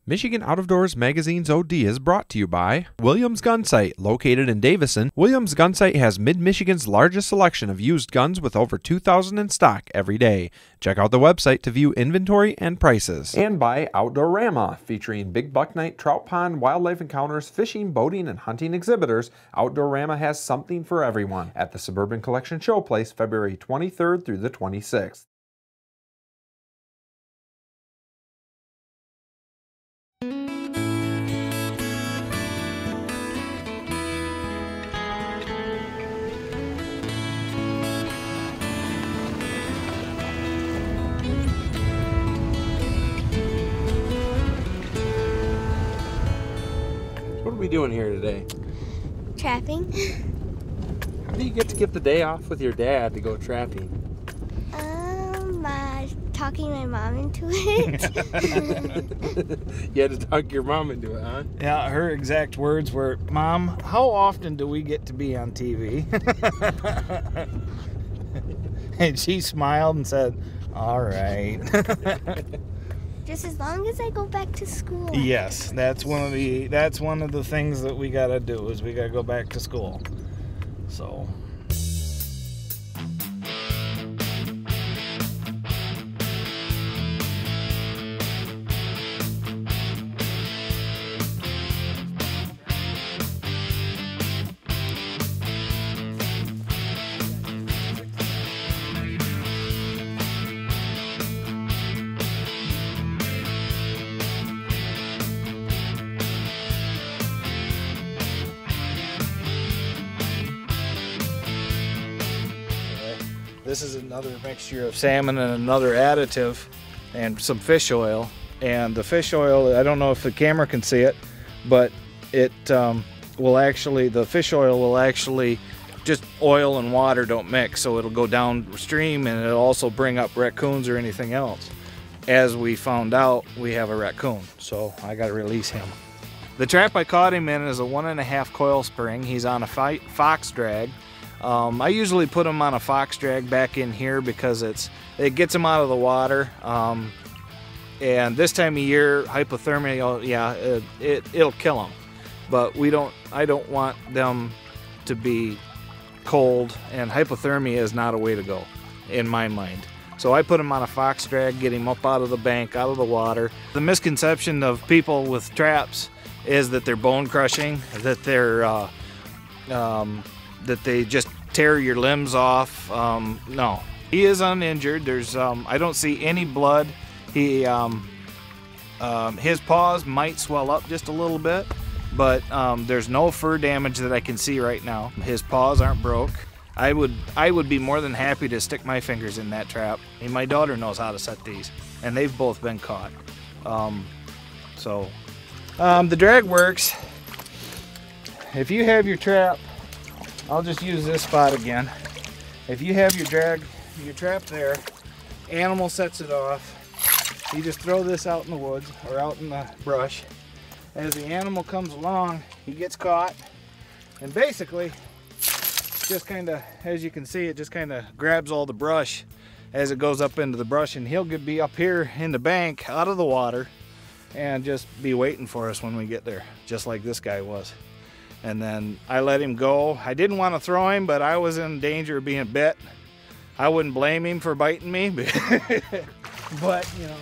Michigan Out of Doors Magazine's OD is brought to you by Williams Gun Sight, located in Davison. Williams Gun Sight has Mid-Michigan's largest selection of used guns with over 2,000 in stock every day. Check out the website to view inventory and prices. And by Outdoorama, featuring big buck night, trout pond, wildlife encounters, fishing, boating, and hunting exhibitors. Outdoorama has something for everyone at the Suburban Collection Showplace, February 23rd through the 26th. What are we doing here today? Trapping. How do you get to get the day off with your dad to go trapping? Talking my mom into it. You had to talk your mom into it, huh? Yeah, her exact words were, "Mom, how often do we get to be on TV?" And she smiled and said, "All right." Just as long as I go back to school. Yes, that's one of the things that we gotta do, is we gotta go back to school. So this is another mixture of salmon and another additive and some fish oil. And the fish oil, I don't know if the camera can see it, but it will actually, the fish oil will actually, just oil and water don't mix, so it'll go downstream and it'll also bring up raccoons or anything else. As we found out, we have a raccoon, so I got to release him. The trap I caught him in is a 1.5 coil spring. He's on a fox drag. I usually put him on a fox drag back in here because it gets him out of the water. And this time of year, hypothermia, yeah, it'll kill them. But I don't want them to be cold, and hypothermia is not a way to go, in my mind. So I put him on a fox drag, get him up out of the bank, out of the water. The misconception of people with traps is that they're bone crushing, that that they just tear your limbs off. No, he is uninjured. There's I don't see any blood. His paws might swell up just a little bit, but there's no fur damage that I can see right now. His paws aren't broke. I would be more than happy to stick my fingers in that trap. And my daughter knows how to set these, and they've both been caught. The drag works. If you have your trap, I'll just use this spot again. If you have your trap there, animal sets it off. You just throw this out in the woods or out in the brush. As the animal comes along, he gets caught, and basically, just kind of, as you can see, it just kind of grabs all the brush as it goes up into the brush, and he'll be up here in the bank, out of the water, and just be waiting for us when we get there, just like this guy was. And then I let him go. I didn't want to throw him, but I was in danger of being bit. I wouldn't blame him for biting me, but you know.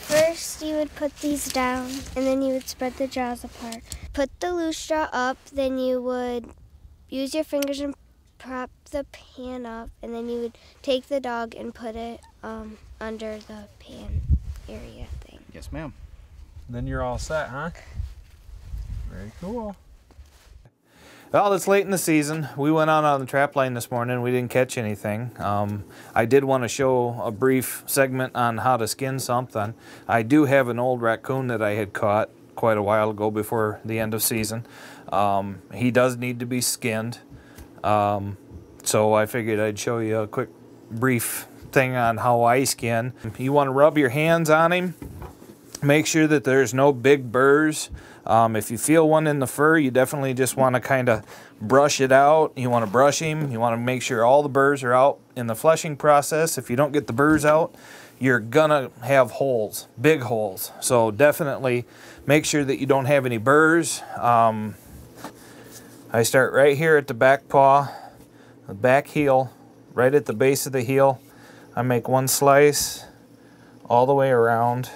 First, you would put these down, and then you would spread the jaws apart. Put the loose straw up, then you would use your fingers and prop the pan up, and then you would take the dog and put it under the pan area thing. Yes, ma'am. Then you're all set, huh? Very cool. Well, it's late in the season. We went out on the trap line this morning. We didn't catch anything. I did want to show a brief segment on how to skin something. I do have an old raccoon that I had caught quite a while ago before the end of season. He does need to be skinned. So I figured I'd show you a quick brief thing on how I skin. You want to rub your hands on him. Make sure that there's no big burrs. If you feel one in the fur, you definitely just want to kind of brush it out. You want to brush him. You want to make sure all the burrs are out in the fleshing process. If you don't get the burrs out, you're gonna have holes, big holes. So definitely make sure that you don't have any burrs. I start right here at the back paw, the back heel, right at the base of the heel. I make one slice all the way around.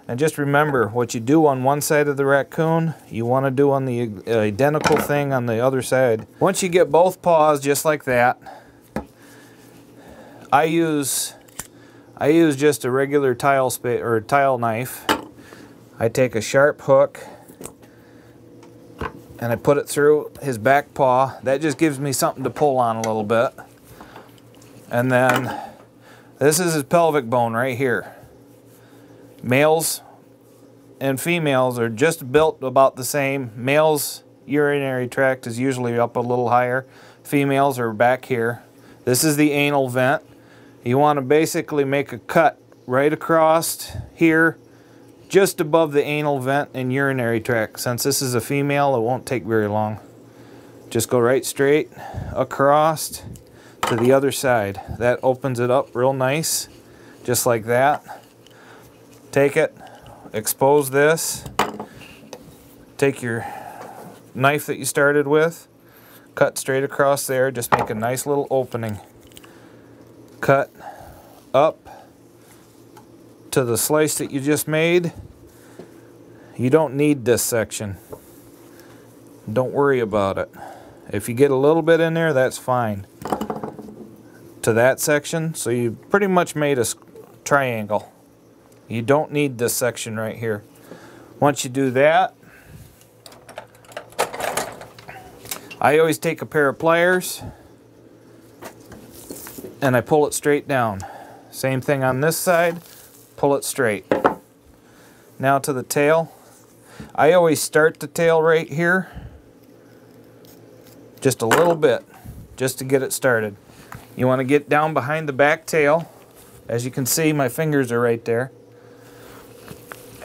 And just remember, what you do on one side of the raccoon, you want to do on the identical thing on the other side. Once you get both paws just like that, I use just a regular tile knife. I take a sharp hook and I put it through his back paw. That just gives me something to pull on a little bit. And then this is his pelvic bone right here. Males and females are just built about the same. Males' urinary tract is usually up a little higher. Females are back here. This is the anal vent. You want to basically make a cut right across here, just above the anal vent and urinary tract. Since this is a female, it won't take very long. Just go right straight across to the other side. That opens it up real nice, just like that. Take it, expose this, take your knife that you started with, cut straight across there, just make a nice little opening. Cut up to the slice that you just made. You don't need this section. Don't worry about it. If you get a little bit in there, that's fine. To that section, so you pretty much made a triangle. You don't need this section right here. Once you do that, I always take a pair of pliers and I pull it straight down. Same thing on this side, pull it straight. Now to the tail. I always start the tail right here, just a little bit, just to get it started. You want to get down behind the back tail. As you can see, my fingers are right there.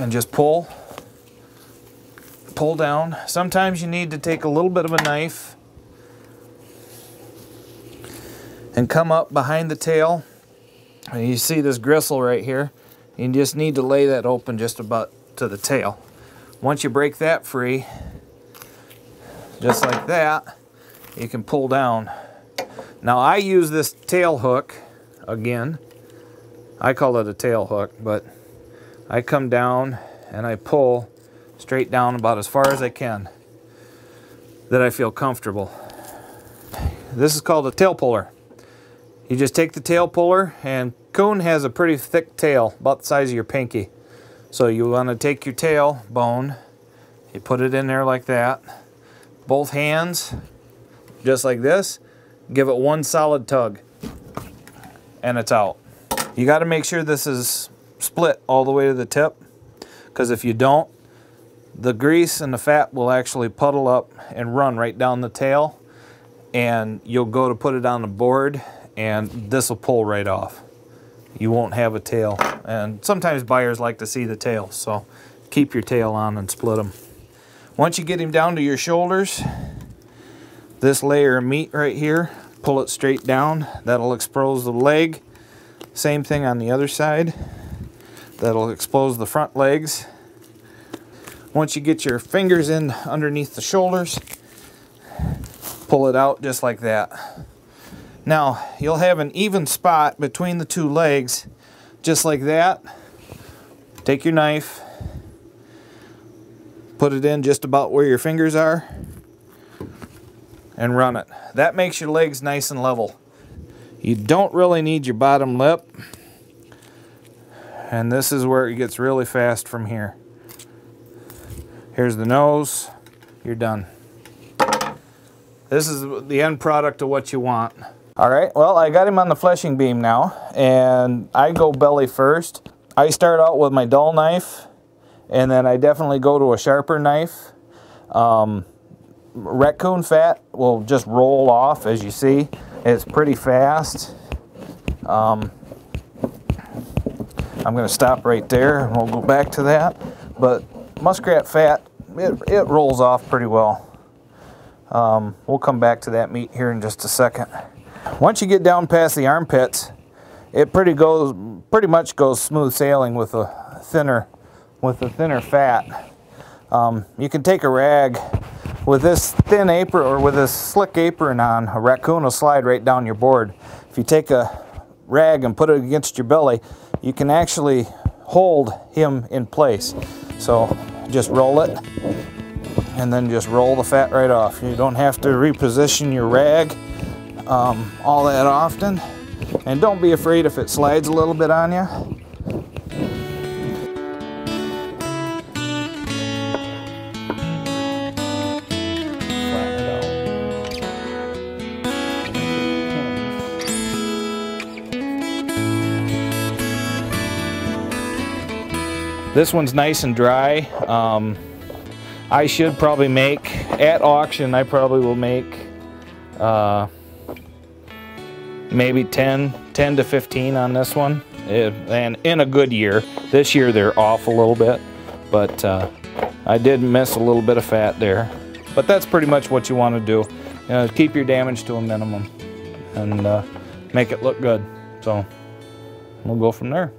And just pull down. Sometimes you need to take a little bit of a knife and come up behind the tail. And you see this gristle right here. You just need to lay that open just about to the tail. Once you break that free, just like that, you can pull down. Now I use this tail hook again. I call it a tail hook, but I come down and I pull straight down about as far as I can that I feel comfortable. This is called a tail puller. You just take the tail puller, and Coon has a pretty thick tail, about the size of your pinky. So you want to take your tail bone, you put it in there like that, both hands, just like this, give it one solid tug, and it's out. You got to make sure this is split all the way to the tip, because if you don't, the grease and the fat will actually puddle up and run right down the tail, and you'll go to put it on the board and this will pull right off. You won't have a tail, and sometimes buyers like to see the tail, so keep your tail on and split them. Once you get him down to your shoulders, this layer of meat right here, pull it straight down. That'll expose the leg. Same thing on the other side. That'll expose the front legs. Once you get your fingers in underneath the shoulders, pull it out just like that. Now, you'll have an even spot between the two legs, just like that. Take your knife, put it in just about where your fingers are, and run it. That makes your legs nice and level. You don't really need your bottom lip, and this is where it gets really fast from here. Here's the nose, you're done. This is the end product of what you want. All right, well, I got him on the fleshing beam now, and I go belly first. I start out with my dull knife, and then I definitely go to a sharper knife. Raccoon fat will just roll off, as you see. It's pretty fast. I'm going to stop right there and we'll go back to that. But muskrat fat, it rolls off pretty well. We'll come back to that meat here in just a second. Once you get down past the armpits, it pretty much goes smooth sailing with a thinner fat. You can take a rag with this thin apron or with this slick apron on. A raccoon will slide right down your board. If you take a rag and put it against your belly, you can actually hold him in place. So just roll it and then just roll the fat right off. You don't have to reposition your rag all that often. And don't be afraid if it slides a little bit on you. This one's nice and dry. I should probably make, at auction, I probably will make maybe 10 to 15 on this one. And in a good year. This year they're off a little bit, but I did miss a little bit of fat there. But that's pretty much what you want to do. Keep your damage to a minimum and make it look good. So we'll go from there.